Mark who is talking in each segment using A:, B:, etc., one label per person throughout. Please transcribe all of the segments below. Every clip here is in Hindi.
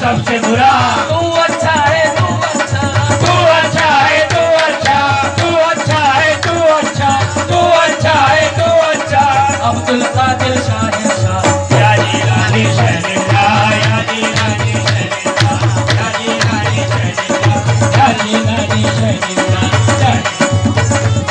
A: सबसे बुरा तू अच्छा है, तू अच्छा, तू अच्छा है, तू अच्छा, तू अच्छा है, तू अच्छा, तू अच्छा है, तू अच्छा। अब्दुल कादिर शाह या जीलानी शहनशाह, या जीलानी शहनशाह, या जीलानी शहनशाह, या जीलानी शहनशाह।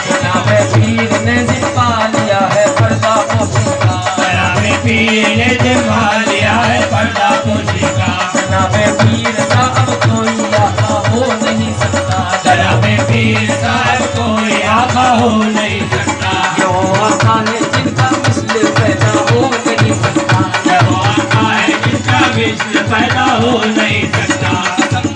A: जनाब पीर ने जिम्मा लिया है पर्दा पोशी का, जनाब पीर ने जिम्मा लिया है पर्दा पोशी का। जनाब पीर साहब कोई आका हो नहीं सकता, जनाब पीर साहब कोई आका हो नहीं सकता। जो आका है जिनका मिस्ल पैदा हो नहीं सकता, जो आका है जिनका मिस्ल पैदा हो नहीं सकता।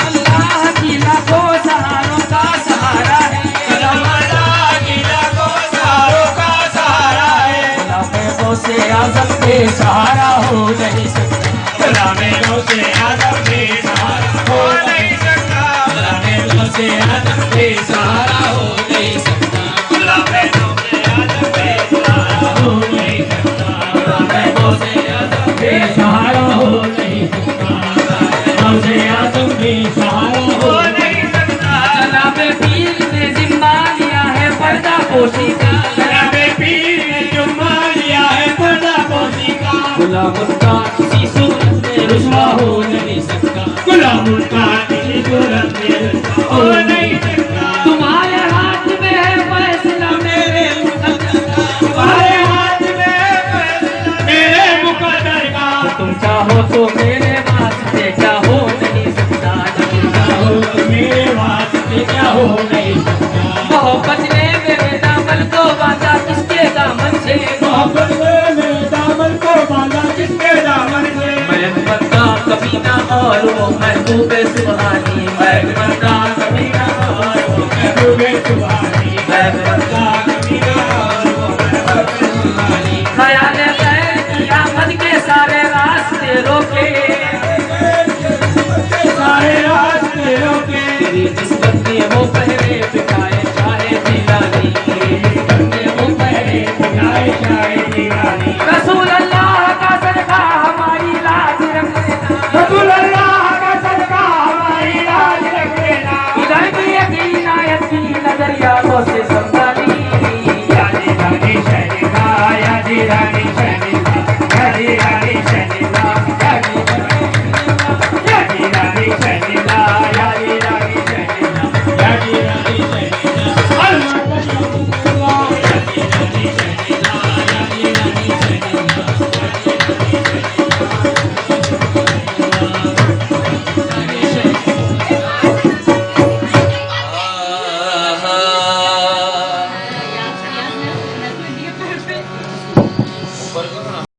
A: अल्लाह की लाखों सहारों का सहारा है, अल्लाह की लाखों सहारों का सहारा है। गुलामों से आज़म के सहारा हो नहीं सकता, गुलामों से आज़म के सहारा हो नहीं सकता, गुलामों से आज़म के सहारा हो नहीं सकता, गुलामों से आज़म के सहारा हो नहीं सकता, गुलामों से आज़म के सहारा हो नहीं सकता, गुलामों से आज़म के सहारा हो नहीं सकता। जनाब पीर ने जिम्मा लिया है पर्दा पोशी का, जनाब पीर ने जिम्मा लिया है पर्दा पोशी का। गुलाम का किसी सूरत में रुसवा हो नहीं सकता, गुलाम का किसी सूरत में रुसवा हो नहीं सकता। तुम्हारे हाथ में है फैसला मेरे मुकद्दर का, तुम्हारे हाथ में है फैसला मेरे मुकद्दर का। तुम चाहो तो मेरे वास्ते क्या हो नहीं सकता, तुम चाहो तो मेरे वास्ते क्या हो नहीं सकता। मोहब्बत ने मेरे दामन को बांधा किसके दामन से, मोहब्बत ने मेरे दामन को बांधा किसके दामन से। मैं बंदा कमीना और वो महबूबे सुबहानी, मैं बंदा कमीना और वो महबूबे सुबहानी, मैं बंदा कमीना और वो महबूबे सुबहानी। ख्याल खैर की आमद के सारे रास्ते रोके, सारे रास्ते रोके। तेरी निस्बत में वो पहरे बिठाए चाहे जिलानी, तेरी निस्बत में वो पहरे शायर